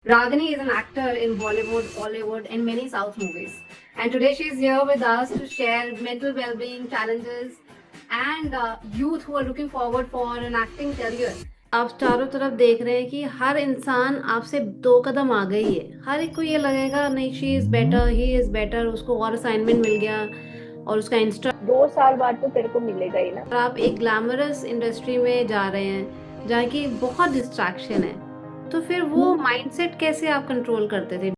Ragini is an actor in Bollywood, Hollywood, and many South movies. And today she is here with us to share mental well-being challenges and youth who are looking forward for an acting career. आप चारों तरफ देख रहे हैं कि हर इंसान आपसे 2 कदम आगे ही है। हर एक को ये लगेगा नहीं, she is better, he is better, उसको और असाइनमेंट मिल गया और उसका इंस्टा। 2 साल बाद तो तेरे को मिलेगा ही ना। और आप एक ग्लैमरस इंडस्ट्री में जा रहे हैं जहाँ की बहुत डिस्ट्रैक्शन है, तो फिर वो माइंडसेट कैसे आप कंट्रोल करते थे?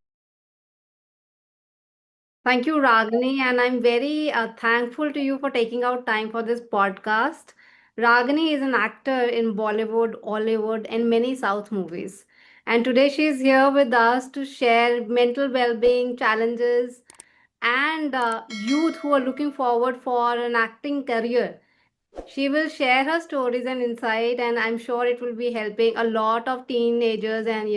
Thank you, Ragini, and I'm very thankful to you for taking out time for this podcast. Ragini is an actor in Bollywood, Hollywood, and many South movies. And today she is here with us to share mental well being challenges and youth who are looking forward for an acting career. She will share her stories and insight, and I'm sure it will be helping a lot of teenagers and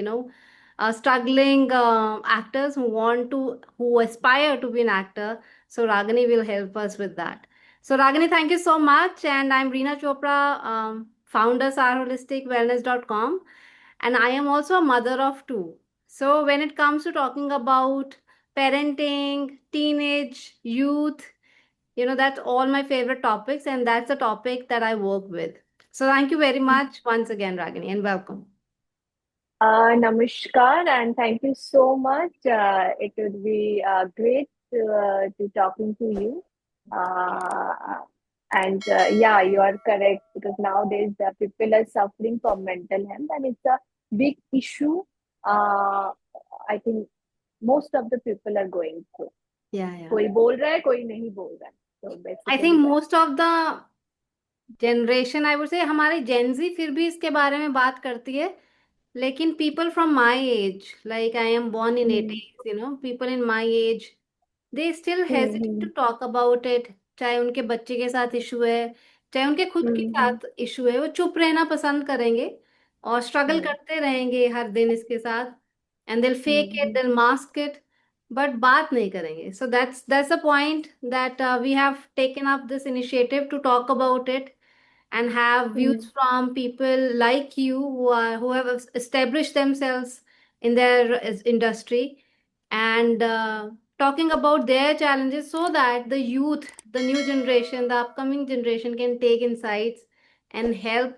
struggling actors who aspire to be an actor. So Ragini will help us with that. So Ragini, thank you so much, and I'm Reena Chopra, founder sarholisticwellness.com, and I am also a mother of two. So when it comes to talking about parenting, teenage, youth, that's all my favorite topics, and that's the topic that I work with. So thank you very much once again, Ragini, and welcome. Namaskar and thank you so much. It would be great to talking to you. Uh, and yeah, you are correct because nowadays the people are suffering from mental health and it's a big issue. Uh, I think most of the people are going through. Yeah, yeah. कोई बोल रहा है, कोई नहीं बोल रहा है. So I think basically that. most of the generation, I would say, हमारी जेंजी फिर भी इसके बारे में बात करती है, लेकिन people from my age, like I am born in Hmm. 80s, people in my age, they still Hmm. hesitate to Hmm. talk about it. चाहे उनके बच्चे के साथ इशू है, चाहे उनके खुद के Hmm. साथ इशू है, वो चुप रहना पसंद करेंगे और स्ट्रगल Hmm. करते रहेंगे हर दिन इसके साथ, एंड दिल Hmm. Fake it, Hmm. दिल मास्क इट, बट बात नहीं करेंगे. So that's the point that we have taken up this initiative to talk about it and have views Hmm. from people like you who have established themselves in their industry, and talking about their challenges so that the youth, the new generation, the upcoming generation can take insights and help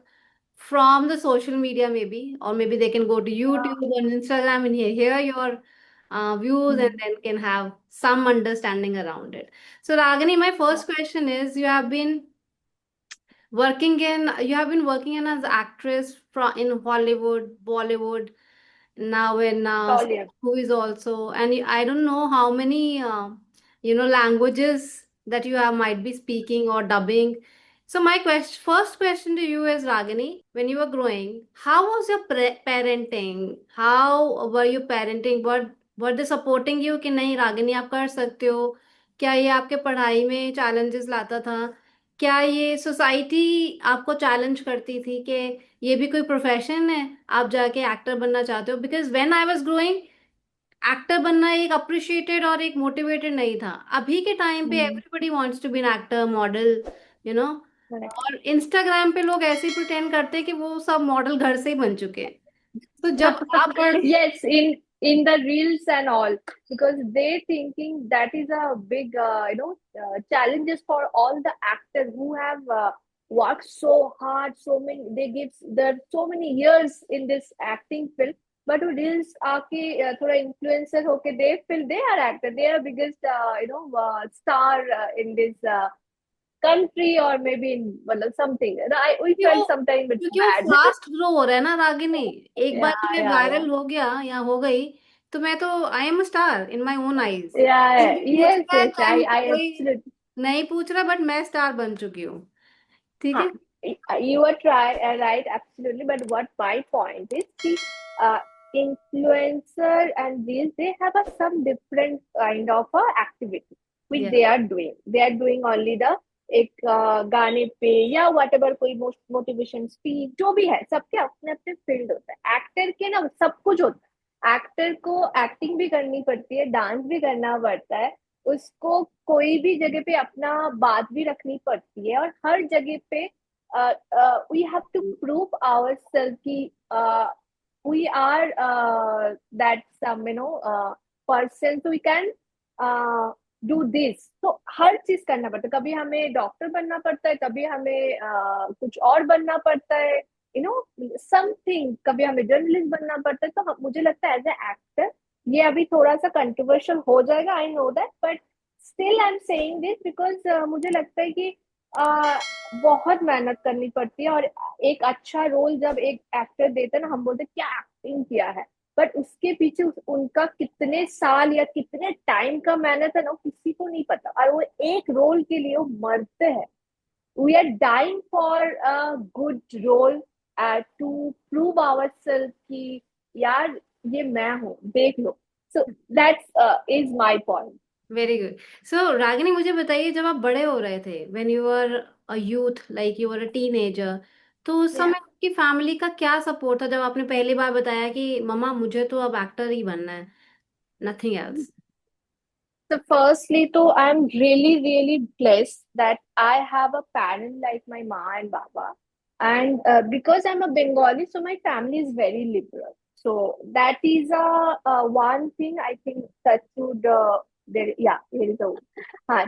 from the social media, maybe, or maybe they can go to YouTube and Instagram and hear your views, and Hmm. then can have some understanding around it. So Ragini, my first question is, you have been working in as actress in Hollywood, Bollywood, now in Totally. movies also, and I don't know how many languages that you have might be speaking or dubbing. So my first question to you is, Ragini, when you were growing, how was your parenting? How were you parenting? Were they supporting you कि नहीं रागिनी आप कर सकते हो? क्या ये आपके पढ़ाई में challenges लाता था? क्या ये सोसाइटी आपको चैलेंज करती थी कि ये भी कोई प्रोफेशन है, आप जाके एक्टर बनना चाहते हो? Because when I was growing, actor बनना एक अप्रिशिएटेड और एक मोटिवेटेड नहीं था. अभी के टाइम पे Hmm. Everybody wants to be an actor, model, you know Correct. और इंस्टाग्राम पे लोग ऐसे ही प्रिटेंड करते हैं कि वो सब मॉडल घर से ही बन चुके हैं. तो जब आप बड़े, Yes, in the reels and all, because they thinking that is a big challenges for all the actors who have worked so hard, so many they give there so many years in this acting field. But वो reels आके थोड़ा influencer होके they feel they are actor, they are biggest star in this country or maybe in well, something. We क्योंकि felt वो sometimes it's क्योंकि वो bad. Fast grow हो रहा है ना रागिनी. एक Yeah, बार तो ये yeah, yeah. वायरल हो गया या हो गई, तो मैं तो I am star in my own eyes. कोई Yeah, भी पूछ yes, रहा है yes, चाहे मुझे I कोई absolutely. नहीं पूछ रहा, बट मैं स्टार बन चुकी हूँ. ठीक Huh. है. You are right, absolutely. But what my point is, see, uh, influencer and these they have a some different kind of activity which या they are doing. They are doing only the एक गाने पे या what ever कोई motivation speech जो भी है सबके अपने अपने फील्ड होता है. एक्टर के ना सब कुछ होता है. एक्टर को एक्टिंग भी करनी पड़ती है, डांस भी करना पड़ता है, उसको कोई भी जगह पे अपना बात भी रखनी पड़ती है और हर जगह पे we have to prove our self की we are that some person, so we can do this. तो हर चीज करना पड़ता है, कभी हमें डॉक्टर बनना पड़ता है, कभी हमें कुछ और बनना पड़ता है, समथिंग, कभी हमें जर्नलिस्ट बनना पड़ता है। तो मुझे लगता है एज ए एक्टर, ये अभी थोड़ा सा कंट्रोवर्शियल हो जाएगा, I know that, but still I am saying this because मुझे लगता है कि uh, बहुत मेहनत करनी पड़ती है। और एक अच्छा रोल जब एक एक्टर देता है ना, हम बोलते हैं क्या एक्टिंग किया है, बट उसके पीछे उनका कितने साल या कितने टाइम का मेहनत है ना, वो किसी को नहीं पता। और वो एक रोल के लिए वो मरते हैं। We are dying for a good role, to prove our self कि यार ये मैं हूँ, देख लो। So that's is my point. Very good. So Ragini, मुझे बताइए, जब आप बड़े हो रहे थे, when you were a youth, like you were a teenager, तो उस समय आपकी फैमिली का क्या सपोर्ट था जब आपने पहली बार बताया कि मम्मा मुझे तो अब एक्टर ही बनना है, nothing else? So firstly, so I'm really, really blessed that I have a parent like my ma and baba. And because I'm a Bengali, so my family is very liberal. So that is one thing I think that would, yeah, here is a,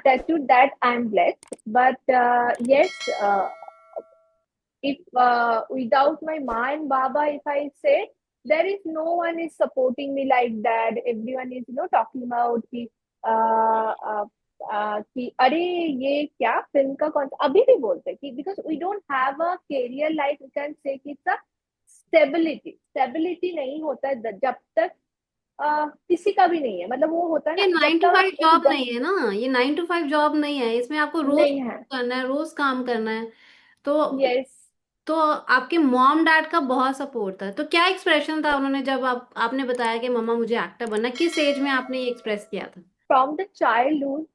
that would, that I'm blessed. But yes, if without my ma and baba, if I say, there is no one is supporting me like that. Everyone is talking about कि अरे ये क्या film का कौन अभी भी बोलते हैं कि because we don't have a career like we can say कि स्टेबिलिटी स्टेबिलिटी नहीं होता है जब तक किसी का भी नहीं है। मतलब वो होता है ये ना, जब 9 to 5 तक जॉब नहीं है ना, ये 9 to 5 जॉब नहीं है, इसमें आपको रोज नहीं है। करना है, रोज काम करना है। तो यस। तो आपके मॉम डैड का बहुत सपोर्ट था, तो क्या एक्सप्रेशन था उन्होंने जब आपने बताया कि मम्मा मुझे एक्टर बनना है? किस एज में आपने ये एक्सप्रेस किया था? From the childhood,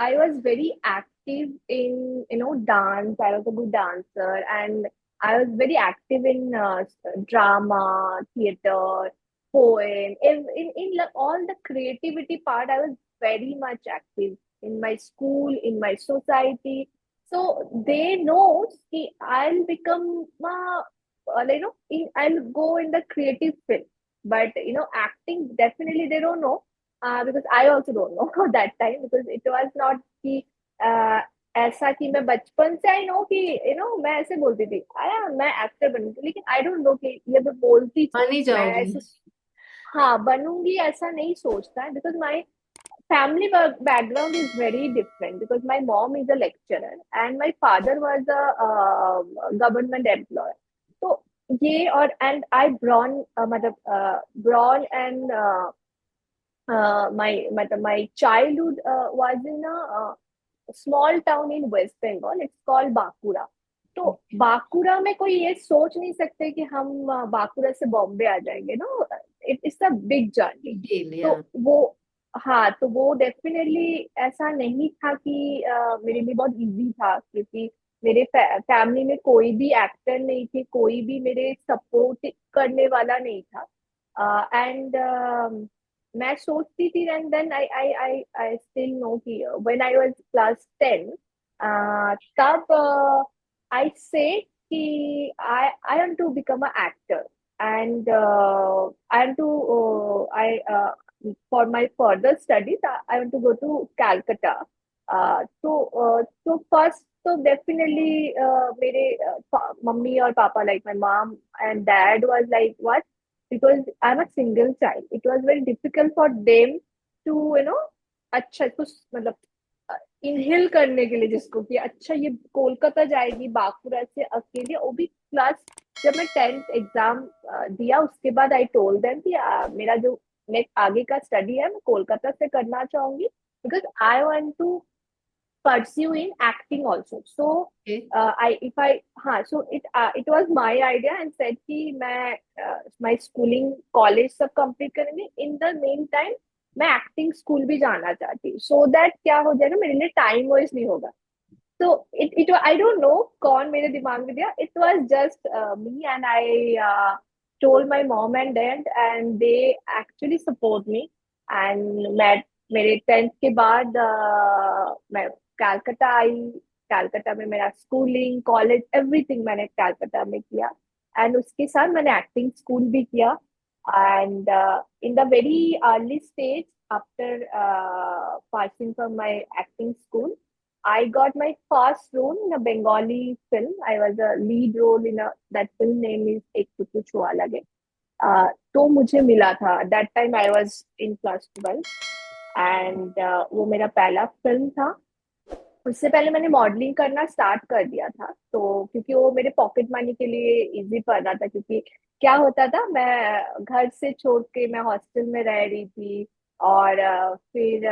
I was very active in dance. I was a good dancer, and I was very active in drama, theater, poem. All the creativity part, I was very much active in my school, in my society. So they know that I'll become, I'll go in the creative field. But acting definitely they don't know, because I also don't know that time, because it was not कि ऐसा कि मैं बचपन से I know कि मैं ऐसे बोलती थी आया मैं एक्टर बनूंगी, लेकिन आई डोंट नो कि ये मैं बोलती थी, मान ही मैं जाओगी। ऐसे हाँ बनूंगी ऐसा नहीं सोचता, because my family background is very different, because my mom is a lecturer and my father was a government employee. तो ये और and I born मतलब born and my childhood was in a small town in West Bengal. It's called Bakura. तो बांकुरा में कोई ये सोच नहीं सकते कि हम बांकुरा से बॉम्बे आ जाएंगे, no, it's a big journey. Deal तो या। वो हाँ, तो वो डेफिनेटली ऐसा नहीं था कि मेरे लिए बहुत इजी था, क्योंकि मेरे फैमिली में कोई भी एक्टर नहीं थे, कोई भी मेरे सपोर्ट करने वाला नहीं था। एंड मैं सोचती थी, and then I still know कि व्हेन आई वाज क्लास 10, तब आई से कि I want to become a actor, and I want to I for my further studies, I want to go to Calcutta. तो first तो definitely मेरे mummy और पापा, like my mom and dad was like what, because I'm a single child, it was very difficult for them to अच्छा कुछ मतलब inhale करने के लिए, जिसको कि अच्छा ये कोलकाता जाएगी बांकुरा से अकेले, वो भी क्लास, जब मैं 10th एग्जाम दिया उसके बाद आई टोल्ड देम कि मेरा जो नेक्स्ट आगे का स्टडी है मैं कोलकाता से करना चाहूंगी, because I want to pursue in acting also. So I if I हाँ, so it was my idea and said कि मैं my schooling college सब complete करेंगे, in the meantime मैं acting school भी जाना चाहती हूँ, so that क्या हो जाएगा मेरे लिए time waste नहीं होगा। So it I don't know कौन मेरे दिमाग में दिया, it was just me, and I told my mom and dad and they actually support me, and मैं मेरे 10th के बाद मैं कलकत्ता आई। कलकत्ता में मेरा स्कूलिंग कॉलेज एवरीथिंग मैंने कलकत्ता में किया। एंड उसके साथ मैंने एक्टिंग स्कूल भी किया. And in the very early stage after passing from my acting school, I got my first role in a Bengali film. I was a lead role in a that film name is Ek Kuchu Chua Lage. तो मुझे मिला था. That time I was in class 12. And वो मेरा पहला film था. उससे पहले मैंने मॉडलिंग करना स्टार्ट कर दिया था, तो क्योंकि वो मेरे पॉकेट मनी के लिए इजी पड़ रहा था. क्योंकि क्या होता था, मैं घर से छोड़ के मैं हॉस्टल में रह रही थी. और फिर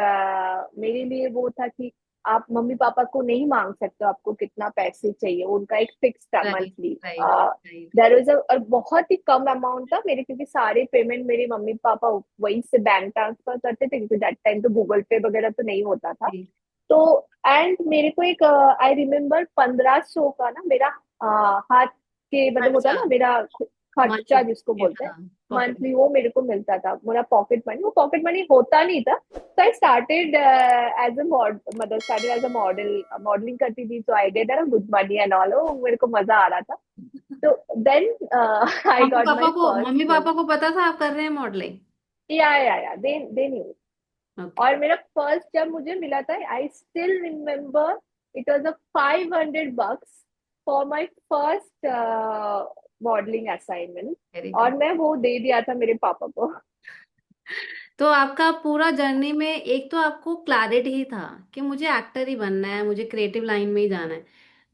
मेरे लिए वो था कि आप मम्मी पापा को नहीं मांग सकते हो आपको कितना पैसे चाहिए. उनका एक फिक्स था right, monthly. Right, right. There is और बहुत ही कम अमाउंट था मेरे, क्योंकि सारे पेमेंट मेरे मम्मी पापा वहीं से बैंक ट्रांसफर करते थे, क्योंकि दैट टाइम तो गूगल पे वगैरह तो नहीं होता था. जी। तो एंड मेरे को एक आई रिमेम्बर 1500 का ना मेरा हाथ के मतलब होता है अच्छा। ना मेरा खर्चा जिसको मंथली, बोलते हैं हाँ। पॉकेट। मंथली, वो मेरे को मिलता था. मेरा पॉकेट मनी, वो पॉकेट मनी होता नहीं था. तो आई स्टार्टेड एज अ मतलब स्टार्टेड एज अ मॉडलिंग करती थी. तो I get a good money and all. मेरे को मजा आ रहा था. तो then I got my first मम्मी फिल्म. पापा को पता था आप कर रहे हैं मॉडलिंग? या दे न्यू. ओके। और मेरा फर्स्ट जब मुझे मिला था, I still remember, it was a $500 for my first modelling assignment. Very और गुड। मैं वो दे दिया था मेरे पापा को. तो आपका पूरा जर्नी में एक तो आपको क्लैरिटी ही था कि मुझे एक्टर ही बनना है, मुझे क्रिएटिव लाइन में ही जाना है।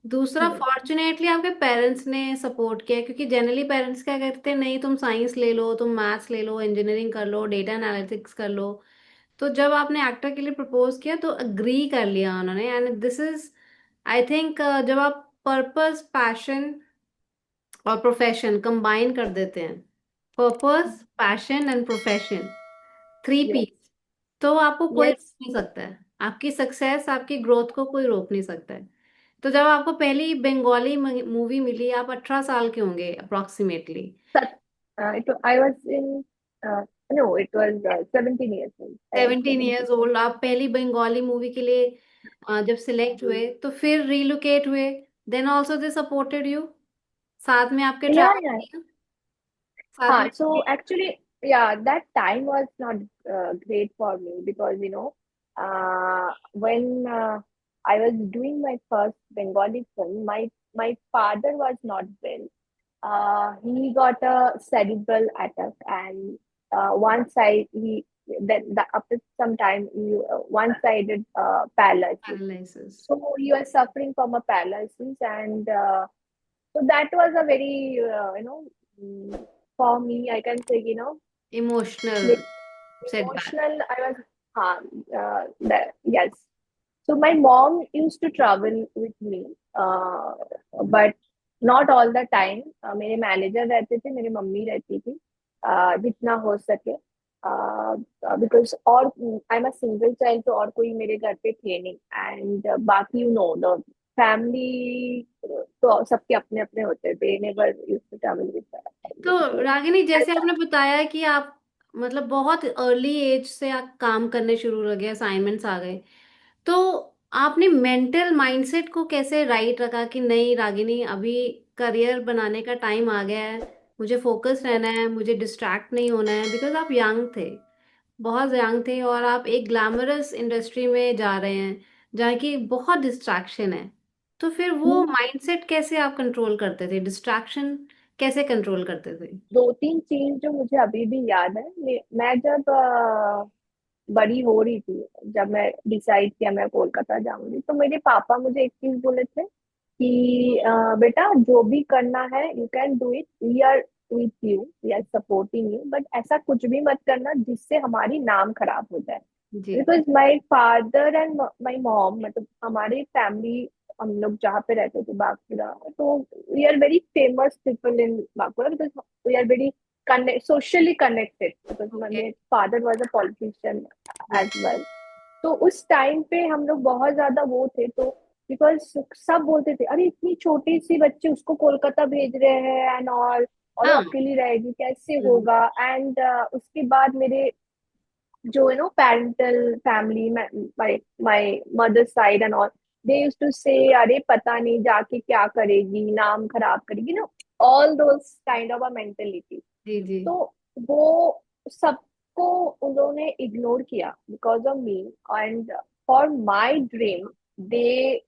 दूसरा, हम्म. फॉर्चुनेटली आपके पेरेंट्स ने सपोर्ट किया, क्योंकि जनरली पेरेंट्स क्या कहते हैं, नहीं तुम साइंस ले लो, तुम मैथ्स ले लो, इंजीनियरिंग कर लो, डेटा एनालिटिक्स कर लो। तो जब आपने एक्टर के लिए प्रपोज किया तो अग्री कर लिया उन्होंने, and this is, I think, जब आप पर्पस, पैशन और प्रोफेशन कंबाइन कर देते हैं, purpose, passion and profession, three yes. Ps, तो आपको कोई रोक यस. नहीं सकता है। आपकी सक्सेस, आपकी ग्रोथ को कोई रोक नहीं सकता है। तो जब आपको पहली बंगाली मूवी मिली, आप 18 साल के होंगे approximately. I was in, no, it was 17 years old. I was 17 years 17. Old, आप पहली बंगाली मूवी के लिए जब सिलेक्ट हुए तो फिर रिलोकेट हुए, then also they supported you, साथ में आपके Yeah, ट्रैवल yeah. किया, साथ में। So actually, yeah, that time was not great for me, because when I was doing my first Bengali film, my father was not well. He got a cerebral attack, and one side he then after some time he one-sided paralysis. Paralysis. So he was suffering from a paralysis, and so that was a very for me, I can say, emotional little setback. emotional. I was, yes. So my mom used to travel with me, but not all the time. मेरे manager रहते थे, मेरी mummy रहती थी, जितना हो सके. Because और I am a single child, तो और कोई मेरे घर पे थे नहीं. एंड बाकी द फैमिली तो सबके अपने अपने होते थे. Never used to travel with. तो तो रागिनी, जैसे आपने बताया कि आप मतलब बहुत अर्ली एज से आप काम करने शुरू हो गए, असाइनमेंट्स आ गए, तो आपने मेंटल माइंडसेट को कैसे राइट रखा कि नहीं रागिनी, अभी करियर बनाने का टाइम आ गया है, मुझे फोकस रहना है, मुझे डिस्ट्रैक्ट नहीं होना है, बिकॉज आप यंग थे, बहुत यंग थे, और आप एक ग्लैमरस इंडस्ट्री में जा रहे हैं जहाँ की बहुत डिस्ट्रैक्शन है। तो फिर वो माइंडसेट कैसे आप कंट्रोल करते थे, डिस्ट्रैक्शन कैसे कंट्रोल करते थे? दो तीन चीज जो मुझे अभी भी याद है. मैं जब बड़ी हो रही थी, जब मैं डिसाइड किया मैं कोलकाता जाऊंगी, तो मेरे पापा मुझे एक चीज बोले थे कि बेटा जो भी करना है you can do it, we are with you, we are supporting you, but ऐसा कुछ भी मत करना जिससे हमारी नाम खराब हो जाए. जी। Because my father and my mom, मतलब हमारी फैमिली, हम लोग जहाँ पे रहते थे बांकुड़ा, तो we are very famous people in Bankura, because we are very socially connected, because okay. my father was a politician as well. तो उस टाइम पे हम लोग बहुत ज्यादा वो थे. तो बिकॉज सब बोलते थे, अरे इतनी छोटी सी बच्ची उसको कोलकाता भेज रहे हैं एंड ऑल, और वो हाँ। अकेली रहेगी कैसे हम्म। होगा. एंड उसके बाद मेरे जो parental family, my mother side and all, they used to say, अरे पता नहीं जाके क्या करेगी, नाम खराब करेगी ना. All those kind of a mentality. जी जी। तो वो सबको उन्होंने इग्नोर किया because of me, and for my dream they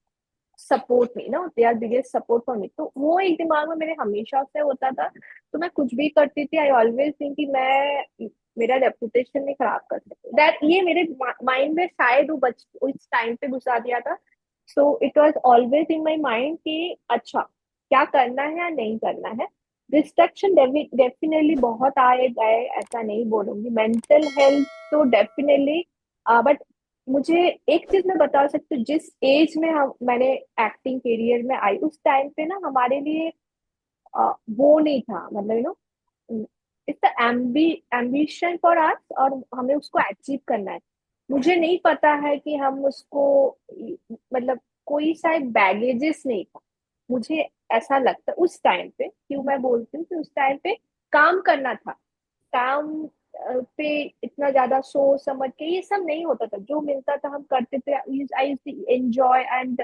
support me, ना they are biggest support for me. तो वो एक दिमाग में मेरे हमेशा से होता था। तो मैं कुछ भी करती थी, आई ऑलवेज थिंक कि मैं मेरा रेपुटेशन नहीं खराब कर सकती, दैट ये मेरे माइंड में शायद वो बच उस टाइम पे घुसा दिया था। So it was always in my mind कि अच्छा क्या करना है या नहीं करना है। डिस्ट्रक्शन डेफिनेटली बहुत आए गए, ऐसा नहीं बोलूंगी, मेंटल हेल्थ तो डेफिनेटली। बट मुझे एक चीज मैं बता सकती हूँ, जिस एज में हम मैंने एक्टिंग करियर में आई उस टाइम पे ना हमारे लिए वो नहीं था, मतलब इट्स एम्बिशन फॉर अस, और हमें उसको अचीव करना है। मुझे नहीं पता है कि हम उसको, मतलब कोई शायद बैगेजेस नहीं था। मुझे ऐसा लगता है उस टाइम पे, क्यों मैं बोलती हूँ कि उस टाइम पे काम करना था। काम पे इतना ज्यादा सोच समझ के ये सब नहीं होता था, जो मिलता था हम करते थे। आई एंजॉय एंड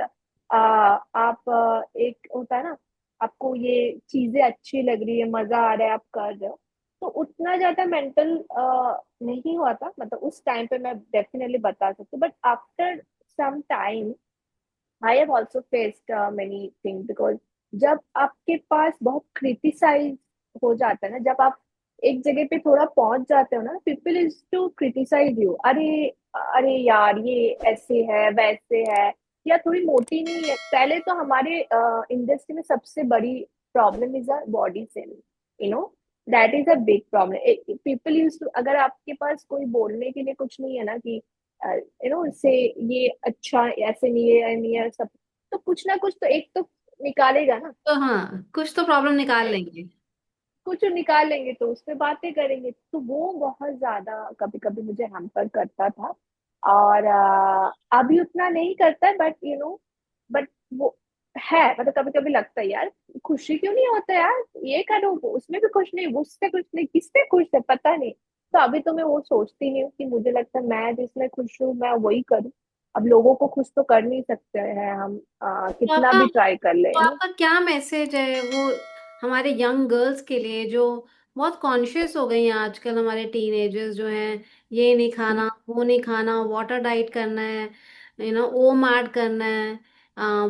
आप एक होता है ना, आपको ये चीजें अच्छी लग रही है, मजा आ रहा है, आप कर रहे हो। तो उतना ज्यादा मेंटल नहीं हुआ था, मतलब उस टाइम पे मैं डेफिनेटली बता सकती हूँ। But after some time I have also faced many thing, because जब आपके पास बहुत क्रिटिसाइज हो जाता है ना, जब आप एक जगह पे थोड़ा पहुंच जाते हो ना, people is to criticise you. अरे अरे यार ये ऐसे है वैसे है, या थोड़ी मोटी नहीं है। पहले तो हमारे इंडस्ट्री में सबसे बड़ी problem is a body sell, you know, that is a big problem. People use to, अगर आपके पास कोई बोलने के लिए कुछ नहीं है ना कि इससे ये अच्छा ऐसे नहीं है सब, तो कुछ ना कुछ तो एक तो निकालेगा ना। तो हाँ, कुछ तो प्रॉब्लम निकाल लेंगे। कुछ निकाल लेंगे तो उस पे बातें करेंगे, तो वो बहुत ज्यादा कभी कभी मुझे हैम्पर करता था। और अभी उतना नहीं करता है, बट बट वो है, मतलब कभी कभी लगता है यार खुशी क्यों नहीं होता यार, ये करो उसमें भी खुश नहीं, उससे खुश नहीं, किससे खुश है पता नहीं। तो अभी तो मैं वो सोचती नहीं हूँ, कि मुझे लगता है मैं जिसमें खुश हूँ मैं वही करूँ। अब लोगों को खुश तो कर नहीं सकते हैं हम, तो कितना आपका भी ट्राई कर ले, तो आपका क्या मैसेज है वो हमारे यंग गर्ल्स के लिए, जो बहुत कॉन्शियस हो गई हैं आजकल, हमारे टीनेजर्स जो हैं, ये नहीं खाना, वो नहीं खाना, वाटर डाइट करना है, ओम ऐड करना है,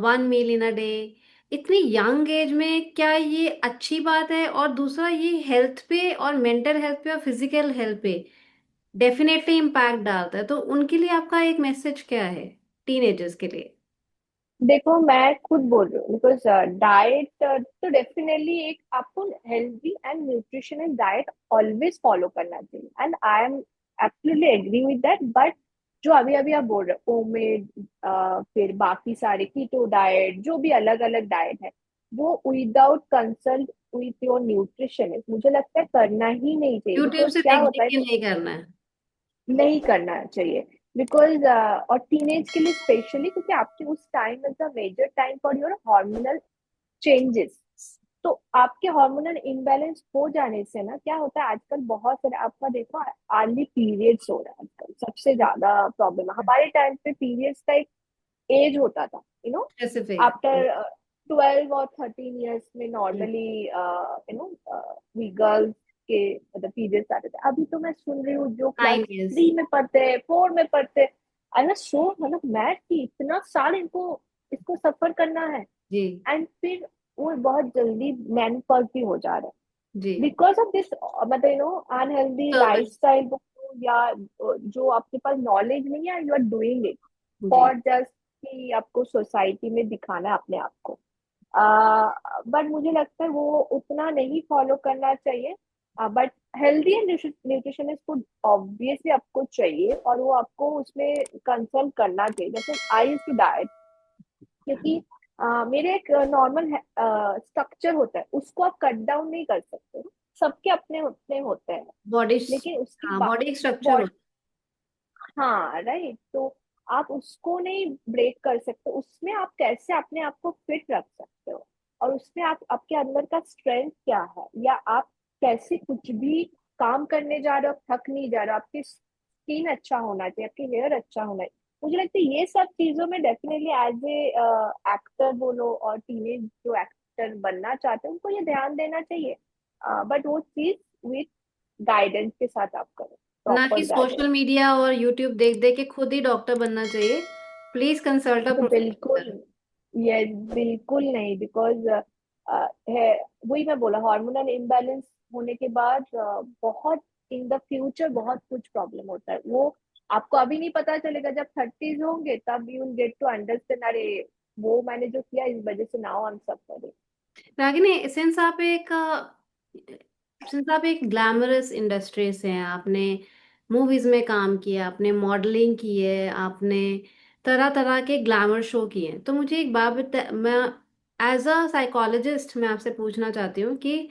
1 मील इन अ डे, इतनी यंग एज में, क्या ये अच्छी बात है? और दूसरा, ये हेल्थ पे और मेंटल हेल्थ पे और फिजिकल हेल्थ पे डेफिनेटली इम्पैक्ट डालता है, तो उनके लिए आपका एक मैसेज क्या है, टीनेजर्स के लिए? देखो मैं खुद बोल रही हूँ, बिकॉज डाइट तो डेफिनेटली एक आपको healthy and nutritional diet always follow करना चाहिए, and I am absolutely agree with that. But जो अभी अभी आप बोल रहे हो ओमेड, फिर बाकी सारे कीटो डाइट, जो भी अलग अलग डाइट है, वो without consult with your nutritionist मुझे लगता है करना ही नहीं चाहिए। यूट्यूब बिकॉज से क्या देख देख होता है, के नहीं करना है। नहीं करना चाहिए। बिकॉज और टीनेज के लिए स्पेशली, क्योंकि आपके उस time is the major time for your hormonal changes. तो आपके हार्मोनल इम्बैलेंस हो जाने से ना क्या होता है, आजकल बहुत सारे आपका देखो अर्ली पीरियड्स हो रहा है आजकल, सबसे ज्यादा प्रॉब्लम है। हमारे टाइम पे पीरियड्स का एक एज होता था, स्पेसिफिक। आफ्टर 12 और 13 ईयर्स में नॉर्मली वी गर्ल्स के मतलब पीरियड्स आते थे। अभी तो मैं सुन रही हूँ जो क्लास 9 years। 3 में पढ़ते हैं, 4 में पढ़ते हैं, आई वाज सो मतलब मैड कि इतना साल इनको इसको सफर करना है। जी एंड फिर वो बहुत जल्दी मेनोपॉज भी हो जा रहा जी। है बिकॉज ऑफ दिस, मतलब अनहेल्दी लाइफ सर्विस। स्टाइल, या जो आपके पास नॉलेज नहीं है, यू आर डूइंग इट जी। फॉर जस्ट कि आपको सोसाइटी में दिखाना है अपने आप को। बट मुझे लगता है वो उतना नहीं फॉलो करना चाहिए। बट हेल्दी एंड न्यूट्रिशनिस्ट को ऑब्वियसली आपको चाहिए, और वो आपको उसमें कंसल्ट करना चाहिए। जैसे आई यूज टू डाइट, क्योंकि मेरे एक नॉर्मल स्ट्रक्चर होता है, उसको आप कट डाउन नहीं कर सकते। सबके अपने अपने होते हैं, बॉडी। लेकिन उसकी हाँ, बॉडी स्ट्रक्चर बॉडी, होता हाँ राइट, तो आप उसको नहीं ब्रेक कर सकते। उसमें आप कैसे अपने आप को फिट रख सकते हो, और उसमें आप आपके अंदर का स्ट्रेंथ क्या है, या आप कैसे कुछ भी काम करने जा रहे हो, थक नहीं जा रहे हो, आपकी स्किन अच्छा होना चाहिए, आपकी हेयर अच्छा होना चाहिए। मुझे लगता है ये सब चीजों में डेफिनेटली एज ए एक्टर बोलो, और टीनेज जो एक्टर बनना चाहते हैं उनको ये ध्यान देना चाहिए, बट वो चीज विथ गाइडेंस के साथ आप करो, ना कि प्रॉपर गाइडेंस। सोशल मीडिया और यूट्यूब देख देख के खुद ही डॉक्टर बनना चाहिए। प्लीज कंसल्ट अ तो बिल्कुल, प्रोफेशनल। ये बिल्कुल नहीं, बिकॉज है, वही मैं बोला, हार्मोनल इम्बैलेंस होने के बाद बहुत इन द फ्यूचर बहुत कुछ प्रॉब्लम होता है। वो आपको अभी नहीं पता चलेगा, जब थर्टीज होंगे तब you will get to understand, अरे वो मैंने जो किया इस वजह से now I am suffering. Ragini, since आप एक ग्लैमरस इंडस्ट्री से हैं, आपने मूवीज में काम किया, आपने मॉडलिंग की है, आपने तरह तरह के ग्लैमर शो किए हैं, तो मुझे एक बात मैं एज अ साइकोलॉजिस्ट मैं आपसे पूछना चाहती हूँ कि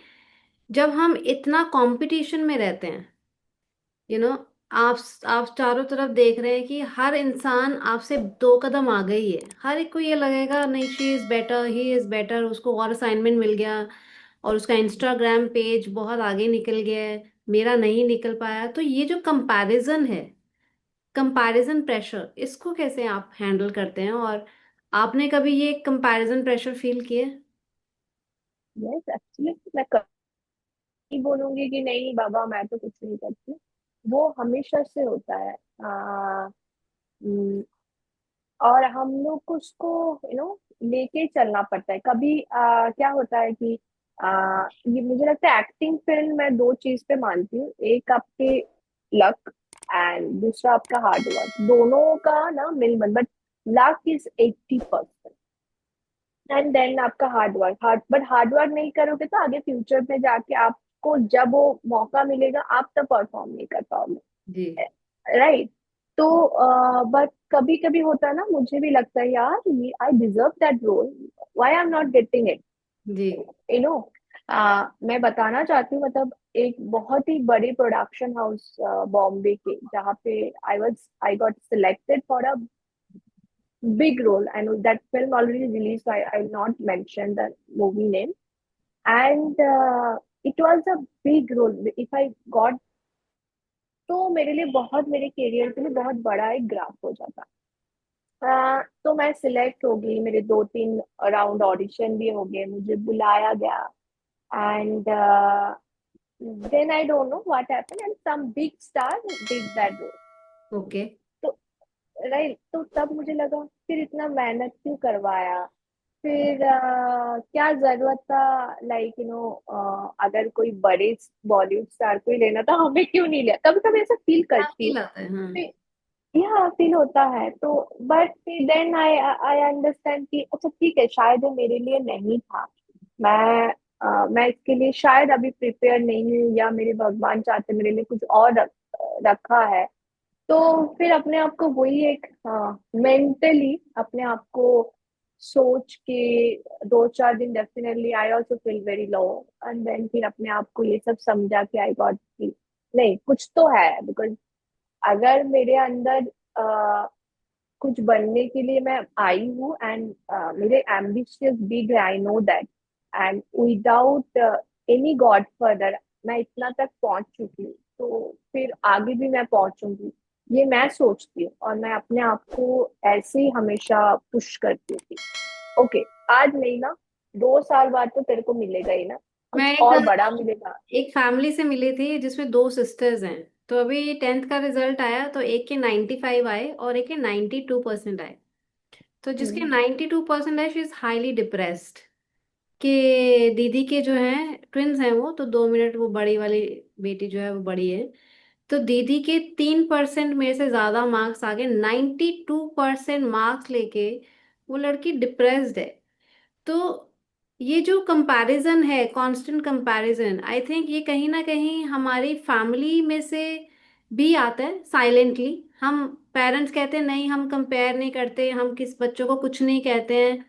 जब हम इतना कंपटीशन में रहते हैं, यू नो आप चारों तरफ देख रहे हैं कि हर इंसान आपसे 2 कदम आगे ही है, हर एक को ये लगेगा नहीं, she is better, he is better, उसको और असाइनमेंट मिल गया और उसका इंस्टाग्राम पेज बहुत आगे निकल गया है, मेरा नहीं निकल पाया। तो ये जो कंपैरिजन है, कंपैरिजन प्रेशर, इसको कैसे आप हैंडल करते हैं, और आपने कभी ये कंपैरिजन प्रेशर फील किए? यस एक्चुअली मैं कभी बोलूंगी कि नहीं बाबा मैं तो कुछ नहीं करती, वो हमेशा से होता है। और हम लोग को उसको लेके चलना पड़ता है। कभी क्या होता है कि ये मुझे लगता है एक्टिंग फील्ड में दो चीज पे मानती हूँ, एक आपके लक एंड दूसरा आपका हार्ड वर्क, दोनों का ना मिलमन, but luck is 80% and then आपका हार्ड वर्क नहीं करोगे तो आगे फ्यूचर में जाके आपको जब वो मौका मिलेगा आप तब परफॉर्म नहीं कर पाओगे, जी। राइट। तो बट कभी कभी होता है ना, मुझे भी लगता है यार ये I deserve that role, why I am not getting it, जी। You know. मैं बताना चाहती हूँ, मतलब एक बहुत ही बड़े प्रोडक्शन हाउस बॉम्बे के, जहाँ पे I got selected for a big role, and that film already released, so I'll not mention the movie name. And it was a big role. If I got, तो मेरे लिए बहुत, मेरे करियर के लिए बहुत बड़ा एक ग्राफ हो जाता। तो मैं सिलेक्ट हो गई, मेरे 2-3 राउंड ऑडिशन भी हो गए, मुझे बुलाया गया, and then I don't know what happened and some big star did that role. Okay. तो राइट, तो तब मुझे लगा फिर इतना मेहनत क्यों करवाया, फिर क्या जरूरत था, लाइक अगर कोई बड़े बॉलीवुड स्टार को ही लेना था हमें क्यों नहीं लिया, कभी कभी ऐसा फील हाँ, करती हूँ। फील आता है, हाँ। यह फील होता है तो, but then I I understand कि अच्छा ठीक है, शायद ये मेरे लिए नहीं था, मैं मैं इसके लिए शायद अभी प्रिपेयर नहीं हूँ, या मेरे भगवान चाहते मेरे लिए कुछ और रखा है। तो फिर अपने आप को वही एक मेंटली अपने आप को सोच के 2-4 दिन definitely I also feel very low, and then फिर अपने आप को ये सब समझा कि आई गॉट की नहीं कुछ तो है, बिकॉज अगर मेरे अंदर कुछ बनने के लिए मैं आई हूँ, एंड मेरे एम्बिशियस बिग है, I know that, and without any God father मैं इतना तक पहुंच चुकी हूँ, तो फिर आगे भी मैं पहुंचूंगी, ये मैं सोचती हूँ, और मैं अपने आप को ऐसे ही हमेशा पुश करती हूँ कि ओके, आज नहीं ना, 2 साल बाद तो तेरे को मिलेगा ही ना, मैं कुछ एक और बड़ा मिलेगा। एक फैमिली से मिली थी जिसमें 2 सिस्टर्स हैं। तो अभी 10th का रिजल्ट आया तो एक के 95 आए और एक के 92% आए। तो जिसके हम्म 92% आए, शी इज हाईली डिप्रेस्ड। कि दीदी के जो हैं, ट्विंस हैं वो, तो 2 मिनट, वो बड़ी वाली बेटी जो है वो बड़ी है। तो दीदी के 3% मेरे से ज्यादा मार्क्स आ गए, 92% मार्क्स लेके वो लड़की डिप्रेस्ड है। तो ये जो कंपैरिजन है, कांस्टेंट कंपैरिजन, आई थिंक ये कहीं ना कहीं हमारी फैमिली में से भी आता है साइलेंटली। हम पेरेंट्स कहते हैं नहीं, हम कंपेयर नहीं करते, हम किस बच्चों को कुछ नहीं कहते हैं,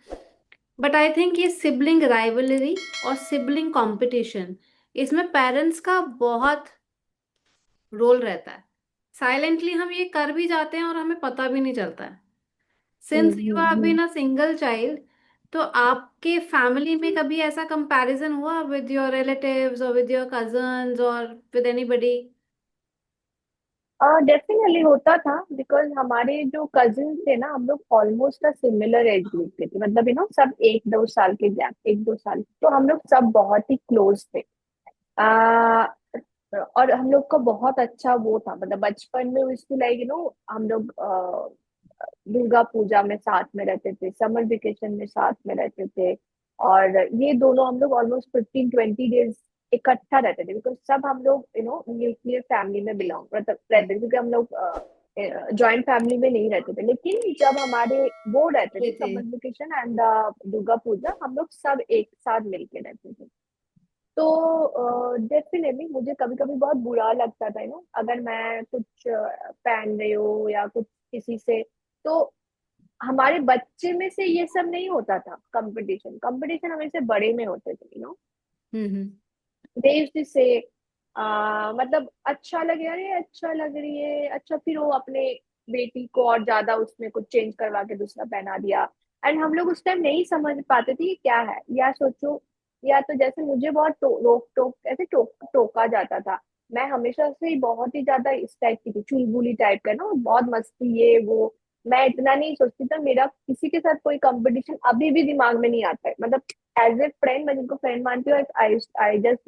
बट आई थिंक ये सिबलिंग राइवलरी और सिबलिंग कंपटीशन, इसमें पेरेंट्स का बहुत रोल रहता है। साइलेंटली हम ये कर भी जाते हैं और हमें पता भी नहीं चलता है। Since you have been hmm. A single child, तो आपके फैमिली में कभी ऐसा कंपैरिजन हुआ विद योर रिलेटिव्स और विद योर कजन्स और विद एनीबडी? डेफिनेटली होता था, बिकॉज हमारे जो कजिन थे ना, हम लोग ऑलमोस्ट सिमिलर एज ग्रुप के थे, मतलब सब 1-2 साल के गैप, 1-2 साल, तो हम लोग सब बहुत ही क्लोज थे। आ, और हम लोग का बहुत अच्छा वो था, मतलब बचपन में उसकी लाइक हम लोग दुर्गा पूजा में साथ में रहते थे, समर वेकेशन में साथ में रहते थे। और ये दोनों हम लोग ऑलमोस्ट 15-20 डेज इकट्ठा रहते थे, बिकॉज सब हम लोग न्यूक्लियर फैमिली में बिलोंग मतलब रहते थे, क्योंकि हम लोग जॉइंट फैमिली में नहीं रहते थे। लेकिन जब हमारे वो रहते ये थे थे। Summer vacation and Durga Puja, हम लोग सब एक साथ मिलके रहते थे। तो डेफिनेटली मुझे कभी कभी बहुत बुरा लगता था अगर मैं कुछ पहन रही हूँ या कुछ किसी से, तो हमारे बच्चे में से ये सब नहीं होता था। कंपटीशन कंपटीशन हमेशा बड़े में होते थे हम्म। देश से। मतलब अच्छा लगे, अरे अच्छा लग रही है, अच्छा, फिर वो अपने बेटी को और ज्यादा उसमें कुछ चेंज करवा के दूसरा पहना दिया। एंड हम लोग उस टाइम नहीं समझ पाते थे ये क्या है, या सोचो, या तो जैसे मुझे बहुत रोक टोक ऐसे टोका जाता था। मैं हमेशा से ही बहुत ही ज्यादा इस टाइप की थी, चुलबुली टाइप का बहुत मस्ती ये वो। मैं इतना नहीं सोचती था, मेरा किसी के साथ कोई कंपटीशन अभी भी दिमाग में नहीं आता है। मतलब एज ए फ्रेंड मैं जिनको फ्रेंड मानती हूँ, I I just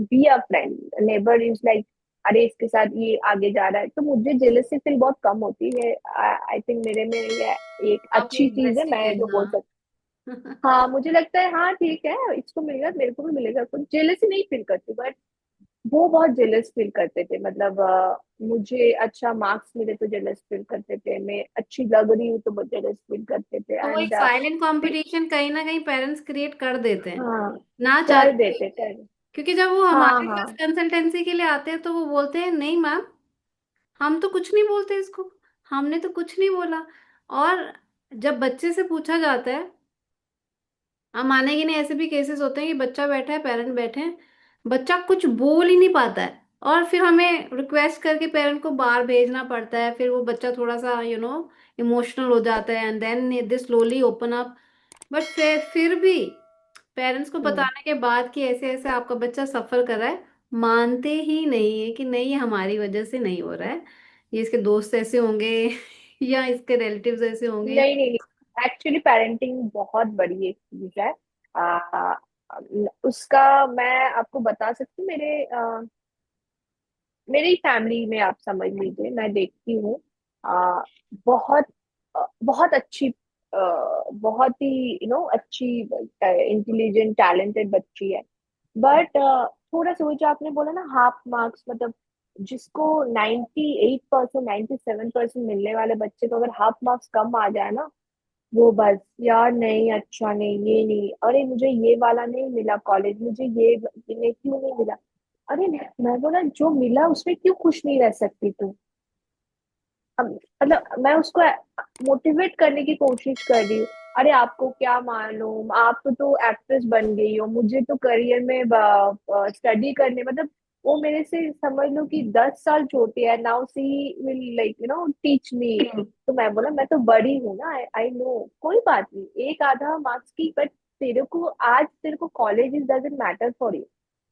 be a friend. Neighbour is like, अरे इसके साथ ये आगे जा रहा है, तो मुझे जेलसी फील बहुत कम होती है। आई थिंक मेरे में ये एक आपकी अच्छी चीज है, बेस्ट मैं चीज, जो बोल हाँ। सकती। हाँ, मुझे लगता है हाँ ठीक है, इसको मिलेगा मेरे को भी मिलेगा, कुछ जेलसी नहीं फील करती। बट वो बहुत जेलस फील करते थे, मतलब मुझे अच्छा मार्क्स मिले तो जेलस फील करते थे, मैं अच्छी लग रही हूँ तो बहुत जेलस फील करते थे। तो वो एक एंड साइलेंट कंपटीशन कहीं ना कहीं पेरेंट्स क्रिएट कर देते हैं, हाँ, ना कर चाहते हुए। देते कर। क्योंकि जब वो हाँ हमारे हाँ। पास कंसल्टेंसी के लिए आते हैं तो वो बोलते हैं नहीं मैम, हम तो कुछ नहीं बोलते इसको, हमने तो कुछ नहीं बोला। और जब बच्चे से पूछा जाता है, आप मानेंगे नहीं, ऐसे भी केसेस होते हैं कि बच्चा बैठा है, पेरेंट बैठे हैं, बच्चा कुछ बोल ही नहीं पाता है, और फिर हमें रिक्वेस्ट करके पेरेंट को बाहर भेजना पड़ता है, फिर वो बच्चा थोड़ा सा इमोशनल हो जाता है, and then they slowly open up. But फिर भी पेरेंट्स को हम्म। बताने के बाद कि ऐसे ऐसे आपका बच्चा सफर कर रहा है, मानते ही नहीं है कि नहीं, ये हमारी वजह से नहीं हो रहा है, ये इसके दोस्त ऐसे होंगे या इसके रिलेटिव्स ऐसे होंगे। नहीं नहीं नहीं, एक्चुअली पेरेंटिंग बहुत बड़ी एक चीज है। आ, उसका मैं आपको बता सकती हूँ, मेरी फैमिली में आप समझ लीजिए, मैं देखती हूँ आ, बहुत बहुत अच्छी, बहुत ही अच्छी इंटेलिजेंट टैलेंटेड बच्ची है। बट थोड़ा सा वो जो आपने बोला ना हाफ मार्क्स, मतलब जिसको 98% 97% मिलने वाले बच्चे को अगर हाफ मार्क्स कम आ जाए ना, वो बस, यार नहीं, अच्छा नहीं, ये नहीं, अरे मुझे ये वाला नहीं मिला कॉलेज, मुझे ये क्यों नहीं मिला। अरे मैं बोला जो मिला उसमें क्यों खुश नहीं रह सकती तू। मतलब मैं उसको मोटिवेट करने की कोशिश कर रही हूँ। अरे आपको क्या मालूम, आप तो एक्ट्रेस बन गई हो, मुझे तो करियर में स्टडी करने, मतलब वो मेरे से समझ लो कि 10 साल छोटी है। Now see will like teach me. तो मैं बोला मैं तो बड़ी हूँ ना, आई नो, कोई बात नहीं, एक आधा मार्क्स की, बट तेरे को आज तेरे को college is doesn't matter for you.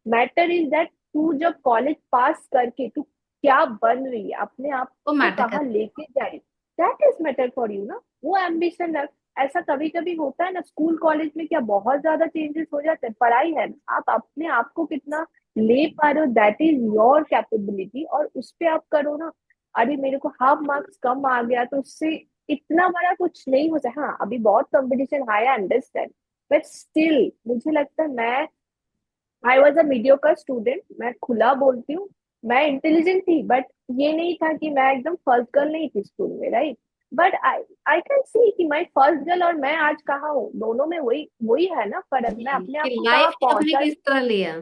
Matter is that तू जब कॉलेज पास करके तू क्या बन रही है, अपने आप वो को मैटर कहाँ कर। लेके जा रही, that is matter for you ना, वो एम्बिशन रख। ऐसा कभी कभी होता है ना, स्कूल कॉलेज में क्या बहुत ज्यादा चेंजेस हो जाते हैं, पढ़ाई है ना, आप अपने आप को कितना ले पा रहे हो, दैट इज योर कैपेबिलिटी, और उस पे आप करो ना। अरे मेरे को हाफ मार्क्स कम आ गया तो उससे इतना बड़ा कुछ नहीं हो सकता। हाँ, अभी बहुत competition high, understand, but still मुझे लगता है मैं I was a mediocre student, मैं खुला बोलती हूँ। मैं इंटेलिजेंट थी, बट ये नहीं था कि मैं एकदम फर्स्ट गर्ल नहीं थी स्कूल में, right. But I I can see कि माई फर्स्ट गर्ल और मैं आज कहाँ हूँ, दोनों में वही वही है ना फर्क, मैं जी, अपने कि आप को कहाँ लाइफ को अपने पहुंचा। किस तरह लिया।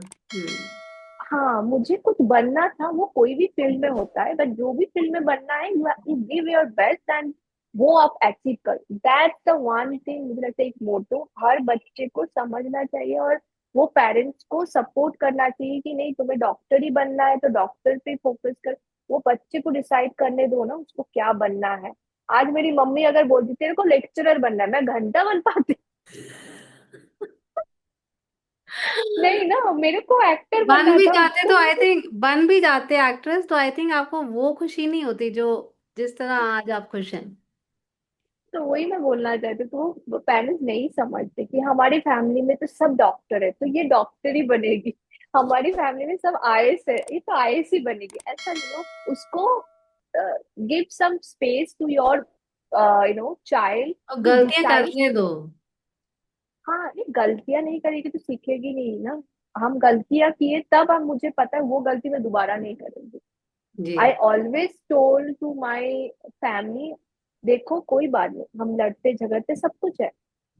हाँ, मुझे कुछ बनना था, वो कोई भी फील्ड में होता है, बट जो भी फील्ड में बनना है you give your best, and वो आप अचीव कर, दैट्स द वन थिंग। मुझे लगता है एक मोटो हर बच्चे को समझना चाहिए, और वो पेरेंट्स को सपोर्ट करना चाहिए कि नहीं, तुम्हें डॉक्टर ही बनना है तो डॉक्टर पे फोकस कर। वो बच्चे को डिसाइड करने दो ना उसको क्या बनना है। आज मेरी मम्मी अगर बोलती तेरे को लेक्चरर बनना है, मैं घंटा बन पाती। नहीं ना, मेरे को एक्टर बन बनना भी था। जाते तो आई थिंक, बन भी जाते एक्ट्रेस तो आई थिंक आपको वो खुशी नहीं होती जो जिस तरह आज आप खुश हैं। तो वही मैं बोलना चाहती हूँ, तो वो पेरेंट्स नहीं समझते कि हमारी फैमिली में तो सब डॉक्टर है, तो ये डॉक्टर ही बनेगी। हमारी फैमिली में सब आईएएस है, ये तो आईएएस ही बनेगी, ऐसा नहीं हो उसको। Give some space to your child, और टू गलतियां डिसाइड। करने दो। हाँ, ये गलतियां नहीं करेगी तो सीखेगी नहीं ना। हम गलतियां किए तब हम, मुझे पता है वो गलती मैं दोबारा नहीं करूंगी। जी। I always told to my family, देखो कोई बात नहीं, हम लड़ते झगड़ते सब कुछ है,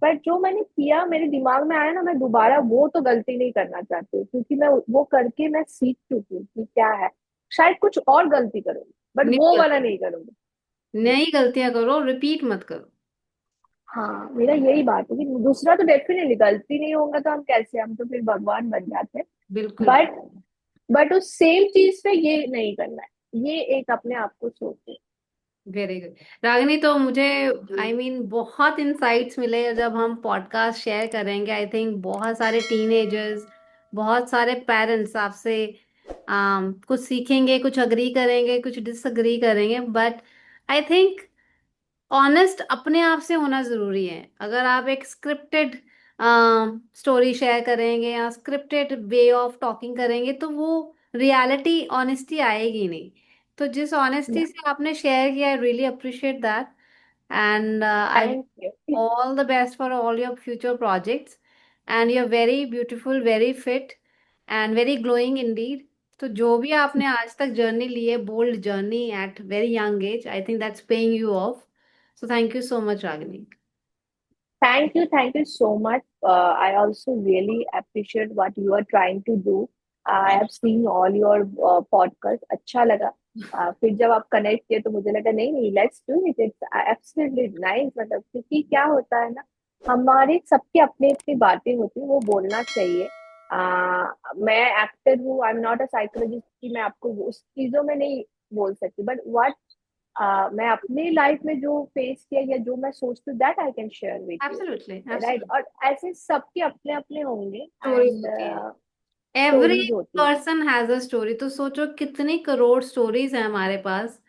पर जो मैंने किया मेरे दिमाग में आया ना, मैं दोबारा वो तो गलती नहीं करना चाहती हूँ, क्योंकि मैं वो करके मैं सीख चुकी हूँ कि क्या है। शायद कुछ और गलती करूंगी, बट नहीं वो वाला करो, नहीं करूंगी। नई गलतियां करो, रिपीट मत करो। हाँ, मेरा यही बात है कि दूसरा तो डेफिनेटली गलती नहीं होगा तो हम कैसे, हम तो फिर भगवान बन जाते हैं। बिल्कुल। बट बट उस सेम चीज पे ये नहीं करना है, ये एक अपने आप को सोचे। Very good. रागिनी, तो मुझे आई मीन बहुत इंसाइट्स मिले जब हम पॉडकास्ट शेयर करेंगे। आई थिंक बहुत सारे टीनेजर्स, बहुत सारे पेरेंट्स आपसे कुछ सीखेंगे, कुछ अग्री करेंगे, कुछ डिसअग्री करेंगे, बट आई थिंक ऑनेस्ट अपने आप से होना जरूरी है। अगर आप एक स्क्रिप्टेड स्टोरी शेयर करेंगे या स्क्रिप्टेड वे ऑफ टॉकिंग करेंगे तो वो रियलिटी ऑनेस्टी आएगी नहीं। तो जिस ऑनेस्टी से आपने शेयर किया, I really appreciate that. And I thank you. all the best for all your future projects, and you're very beautiful, very fit and very glowing indeed. तो जो भी आपने आज तक जर्नी ली है, bold journey at very young age, I think that's paying you off. So thank you so much Ragini. Thank you so much. I also really appreciate what you are trying to do. I have seen all your podcast. अच्छा लगा। फिर जब आप connect किए तो मुझे लगा नहीं नहीं, let's do it, it's absolutely nice. मतलब क्योंकि क्या होता है ना, हमारे सबके अपनी अपनी बातें होती हैं, वो बोलना चाहिए। मैं एक्टर हूँ, आई एम नॉट अ साइकोलॉजिस्ट कि मैं आपको उस चीजों में नहीं बोल सकती, बट व्हाट मैं अपनी लाइफ में जो फेस किया या जो मैं सोचती हूँ, that I can share with you. Absolutely, right, absolutely. और ऐसे सबके अपने अपने होंगे स्टोरीज एंड होती है, एवरी स्टोरीज होती है। Person has a story. तो सोचो कितनी करोड़ स्टोरीज हैं हमारे पास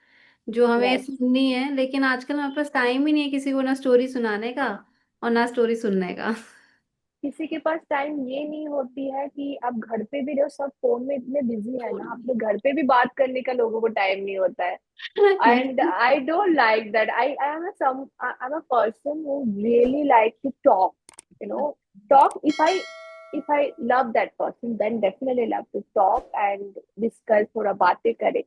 जो हमें यस, सुननी है, लेकिन आजकल हमारे पास टाइम ही नहीं है किसी को ना स्टोरी सुनाने का और ना स्टोरी सुनने का। किसी के पास टाइम ये नहीं होती है कि आप घर पे भी रहो, सब फोन में इतने बिजी है ना, अपने घर पे भी बात करने का लोगों को टाइम नहीं होता है। And I don't like that. I'm a person who really like to talk. You know, talk. If I love that person, then definitely love to talk and discuss, थोड़ा बातें करें।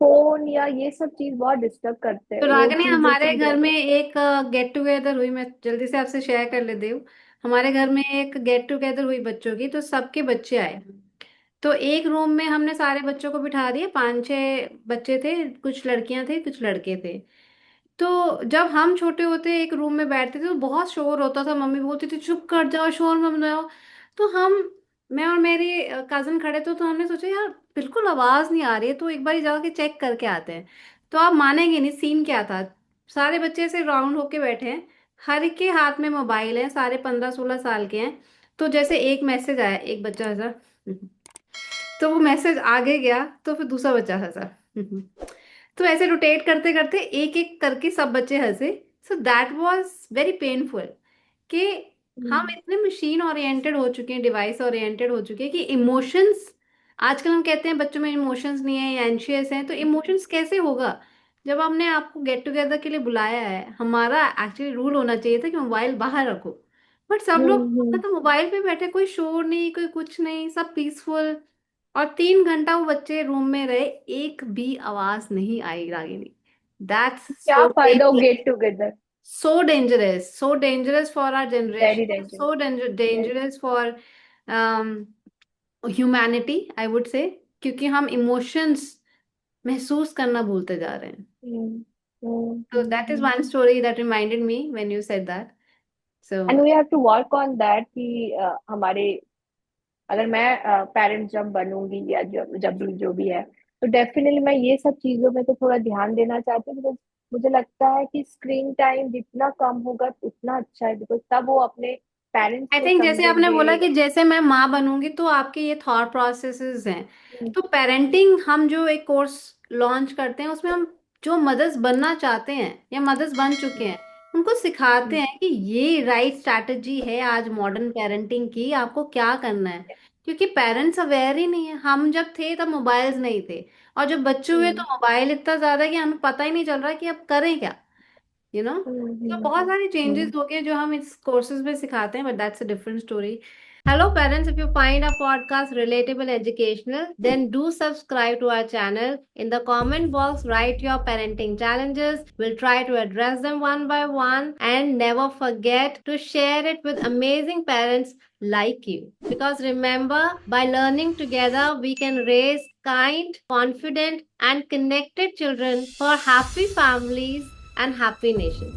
फोन या ये सब चीज बहुत डिस्टर्ब करते हैं, तो वो रागनी, चीजों से हमारे मुझे घर में लगा। एक गेट टुगेदर हुई, मैं जल्दी से आपसे शेयर कर लेती हूँ। हमारे घर में एक गेट टुगेदर हुई बच्चों की, तो सबके बच्चे आए। तो एक रूम में हमने सारे बच्चों को बिठा दिया, पांच छह बच्चे थे, कुछ लड़कियां थे कुछ लड़के थे। तो जब हम छोटे होते एक रूम में बैठते थे तो बहुत शोर होता था, मम्मी बोलती थी चुप कर जाओ, शोर मत मचाओ। तो हम, मैं और मेरी कजन खड़े थे, तो हमने सोचा यार बिल्कुल आवाज नहीं आ रही है, तो एक बार जाके चेक करके आते हैं। तो आप मानेंगे नहीं सीन क्या था। सारे बच्चे ऐसे राउंड होके बैठे हैं, हर एक के हाथ में मोबाइल है, सारे 15-16 साल के हैं। तो जैसे एक मैसेज आया, एक बच्चा ऐसा तो वो मैसेज आगे गया, तो फिर दूसरा बच्चा हंसा। तो ऐसे रोटेट करते करते एक एक करके सब बच्चे हंसे। So that was very painful कि हम हम्म, इतने मशीन ओरिएंटेड हो चुके हैं, डिवाइस ओरिएंटेड हो चुके हैं कि इमोशंस, आजकल हम कहते हैं बच्चों में इमोशंस नहीं है या एंशियस हैं, तो इमोशंस कैसे होगा जब हमने आपको गेट टुगेदर के लिए बुलाया है। हमारा एक्चुअली रूल होना चाहिए था कि मोबाइल बाहर रखो, बट सब लोग हम्म। तो मोबाइल पे बैठे, कोई शोर नहीं, कोई कुछ नहीं, सब पीसफुल। और 3 घंटा वो बच्चे रूम में रहे, एक भी आवाज नहीं आई रागिनी। दैट्स क्या सो फायदा हो get together. so dangerous, so dangerous for our generation, very dangerous. so yes. dangerous for um, humanity, I would say, क्योंकि हम इमोशंस महसूस करना भूलते जा रहे हैं। So that is one story that reminded me when you said that. And So we have to work on that कि हमारे, अगर मैं पेरेंट जब बनूंगी या जब जब भी जो भी है, तो डेफिनेटली मैं ये सब चीजों में तो थोड़ा ध्यान देना चाहती हूँ, बिकॉज मुझे लगता है कि स्क्रीन टाइम जितना कम होगा उतना अच्छा है, बिकॉज तब वो अपने पेरेंट्स आई को थिंक जैसे आपने समझेंगे। बोला कि जैसे मैं माँ बनूंगी तो आपके ये थॉट प्रोसेसेस हैं। हम्म, तो पेरेंटिंग हम जो एक कोर्स लॉन्च करते हैं उसमें हम जो मदर्स बनना चाहते हैं या मदर्स बन चुके हैं उनको सिखाते हम्म, हैं कि ये राइट स्ट्रैटेजी है आज मॉडर्न पेरेंटिंग की, आपको क्या करना है। क्योंकि पेरेंट्स अवेयर ही नहीं है। हम जब थे तब मोबाइल्स नहीं थे, और जब बच्चे हुए तो हम्म, मोबाइल इतना ज्यादा है कि हमें पता ही नहीं चल रहा कि अब करें क्या, हम्म, तो बहुत सारे चेंजेस हम्म, हो गए जो हम इस कोर्सेज में सिखाते हैं, but that's a different story. Hello parents, if you find our podcast relatable, educational, then do subscribe to our channel. In the comment box, write your parenting challenges. We'll try to address them one by one, and never forget to share it with amazing parents like you. Because remember, by learning together, we can raise kind, confident, and connected children for happy families and happy nations.